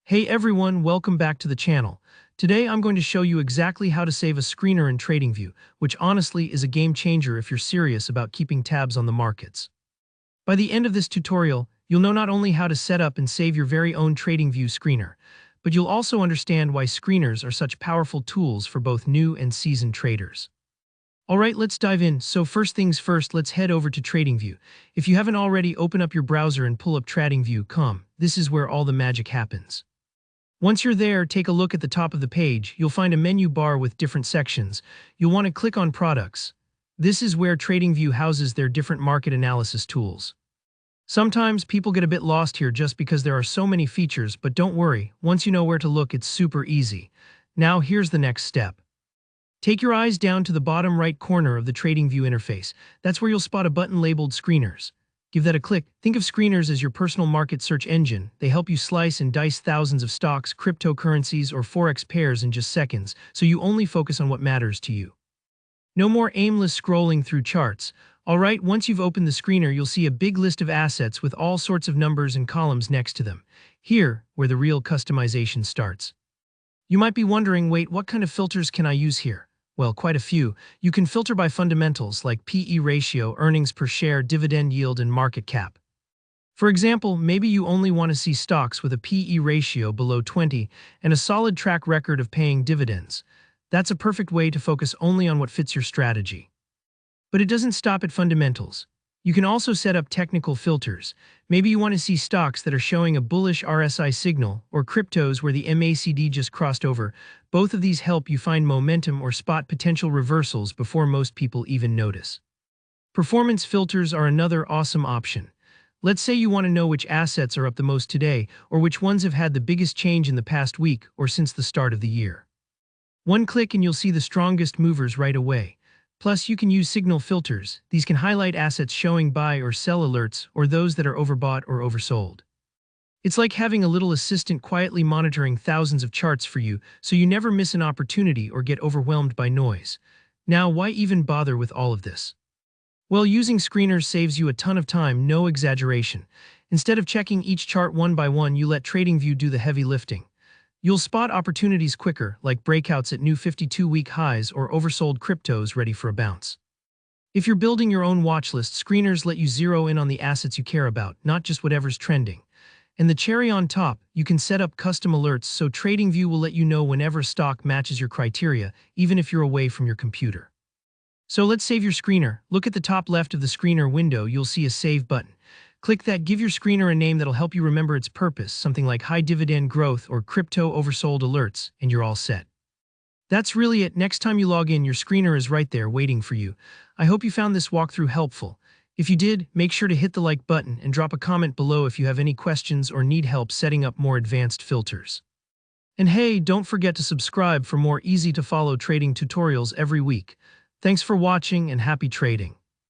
Hey everyone, welcome back to the channel. Today I'm going to show you exactly how to save a screener in TradingView, which honestly is a game changer if you're serious about keeping tabs on the markets. By the end of this tutorial, you'll know not only how to set up and save your very own TradingView screener, but you'll also understand why screeners are such powerful tools for both new and seasoned traders. Alright, let's dive in. So first things first, let's head over to TradingView. If you haven't already, open up your browser and pull up TradingView.com. This is where all the magic happens. Once you're there, take a look at the top of the page. You'll find a menu bar with different sections. You'll want to click on Products. This is where TradingView houses their different market analysis tools. Sometimes people get a bit lost here just because there are so many features, but don't worry, once you know where to look, it's super easy. Now here's the next step. Take your eyes down to the bottom right corner of the TradingView interface. That's where you'll spot a button labeled Screeners. Give that a click. Think of screeners as your personal market search engine. They help you slice and dice thousands of stocks, cryptocurrencies, or forex pairs in just seconds, so you only focus on what matters to you. No more aimless scrolling through charts. Alright, once you've opened the screener, you'll see a big list of assets with all sorts of numbers and columns next to them. Here, where the real customization starts. You might be wondering, wait, what kind of filters can I use here? Well, quite a few. You can filter by fundamentals like PE ratio, earnings per share, dividend yield, and market cap. For example, maybe you only want to see stocks with a PE ratio below 20 and a solid track record of paying dividends. That's a perfect way to focus only on what fits your strategy. But it doesn't stop at fundamentals. You can also set up technical filters. Maybe you want to see stocks that are showing a bullish RSI signal, or cryptos where the MACD just crossed over. Both of these help you find momentum or spot potential reversals before most people even notice. Performance filters are another awesome option. Let's say you want to know which assets are up the most today, or which ones have had the biggest change in the past week or since the start of the year. One click and you'll see the strongest movers right away. Plus, you can use signal filters. These can highlight assets showing buy or sell alerts, or those that are overbought or oversold. It's like having a little assistant quietly monitoring thousands of charts for you, so you never miss an opportunity or get overwhelmed by noise. Now, why even bother with all of this? Well, using screeners saves you a ton of time, no exaggeration. Instead of checking each chart one by one, you let TradingView do the heavy lifting. You'll spot opportunities quicker, like breakouts at new 52-week highs or oversold cryptos ready for a bounce. If you're building your own watch list, screeners let you zero in on the assets you care about, not just whatever's trending. And the cherry on top, you can set up custom alerts so TradingView will let you know whenever stock matches your criteria, even if you're away from your computer. So let's save your screener. Look at the top left of the screener window, you'll see a Save button. Click that, give your screener a name that'll help you remember its purpose, something like high dividend growth or crypto oversold alerts, and you're all set. That's really it. Next time you log in, your screener is right there waiting for you. I hope you found this walkthrough helpful. If you did, make sure to hit the like button and drop a comment below if you have any questions or need help setting up more advanced filters. And hey, don't forget to subscribe for more easy-to-follow trading tutorials every week. Thanks for watching and happy trading.